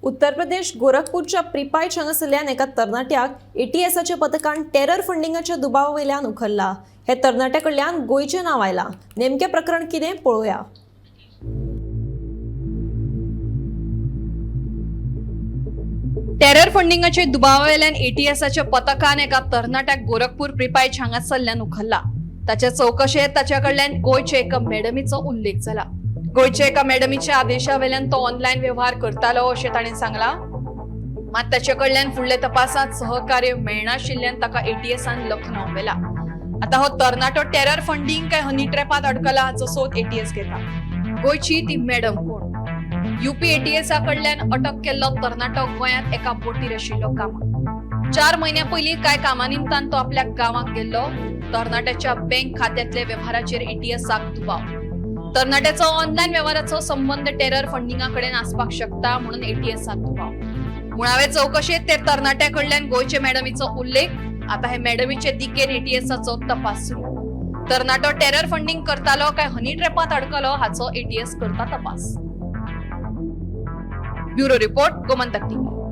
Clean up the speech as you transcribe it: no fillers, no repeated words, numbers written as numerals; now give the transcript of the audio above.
उत्तर प्रदेश गोरखपूरच्या प्रिपायच हांगासरल्यान एका तरणाट्याक एटीएसाच्या पथकान टेरर फंडिंगाच्या दुबावावयल्यान उखल्ला। हे तरणाट्या कडल्यान गोंयचें नांव आयलां। नेमकें प्रकरण कितें पळोवया। टेरर फंडिंगाचे दुबावावेल्यान एटीएसाच्या पथकान एका तरणाट्याक गोरखपूर प्रिपायच हांगासरल्यान उखल्ला। ताचे चौकशेंत ताच्या कडल्यान गोंयचे एका मॅडमीचो उल्लेख जाला। गोंयच्या एका मॅडमीच्या आदेशावेल्यान तो ऑनलायन व्यवहार करतालो अशें ताणें सांगला। मात ताचे कडल्यान फुडले तपासांत सहकार्य मेळनाशिल्ल्यान ताका एटीएसान लखनौ व्हेला। आता हो तरणाटो टेरर फंडिंग काय हनी ट्रॅपात अडकला हाचो सोद एटीएस घेता। गोंयची ती मॅडम कोण? यूपी एटीएसा कडल्यान अटक केल्लो तरणाटो गोंयांत एका बोटीर आशिल्लो कामाक। 4 म्हयन्यां पयलीं काय कामानिमतान तो आपल्या गांवांत गेल्लो। तरणाट्याच्या बँक खात्यांतले व्यवहाराचेर एटीएसाक दुबाव। तरणाट्याचो ऑनलायन व्यवहाराचो संबंध टेरर फंडिंगा कडेन आसपाक शकता म्हणून एटीएसाक दुबाव। मुळावे चौकशेंत ते तरणाट्या कडल्यान गोंयचे मॅडमीचो उल्लेख। आता हे मॅडमीचे दिकेन एटीएसाचो तपास सुरू। तरणाटो टेरर फंडिंग करतालो काय हनी ट्रॅपात अडकलो हाचो एटीएस करता तपास। Bureau report, Gomantak TV.